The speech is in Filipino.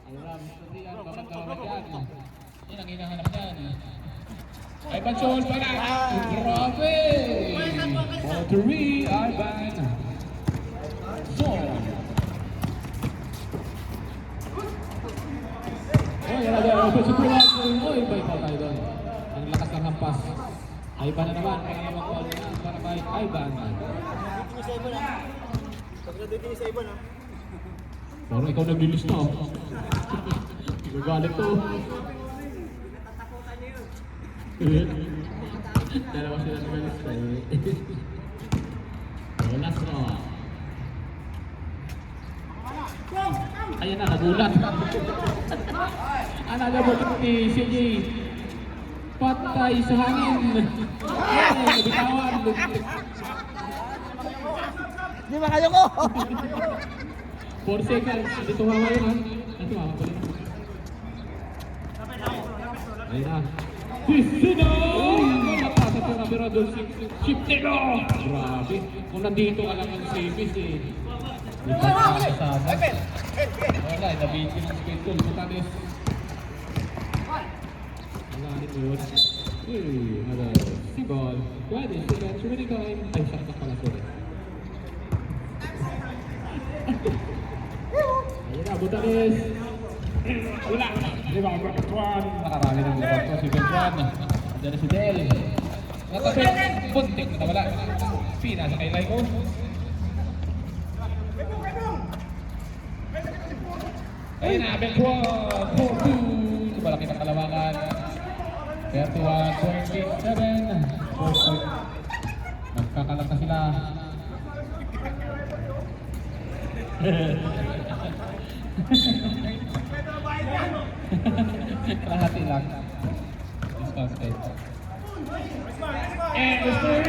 Alam, Rian, pagkakawa dyan. Yan ang hinahanap dyan. Ay, Panchol pala! Grabe! Motory, Ivan. Zone. Oh, yan na dyan. Offensive rebound. Oh, iba tayo doon. Ang lakas ng hampas. Ivan na naman. Para kay Ivan. Pag-graduate sa Ivan, ha? Parang ikaw naglilis na. Nagagalit to. Dalawa sila naglilis na Wala sa. Ayan na, nagulat. Nagabot ni CJ. Patay sa hangin. Nabitawan. Di ba kayo ko? 4 seconds. Dito nga ngayon ha. Ito ha. Ayun na. Sisino! Mataas ito na Mirador. Siptino! Grabe. Kung nandito ka lang ang safest eh. Di ba nakakasama? Wala, nabitin ang schedule. Putanis. Wala rin yun. Uy, ano. Sibol. Pwede. Sumini ka. Ay, sakta pala. Sorry. Ayun na, Butanis. Wala. Di ba, Bertuan. Nakarami ng Bertuan si Bertuan. Diyan na si Del. Nakapit. Buntik na wala. Pina sa kailay ko. Ayun na, Bertuan. 4-2. Malaki ng kalamangan. Bertuan, 27. Nagkakalat na sila. Kalahati lang. Discount state. And the story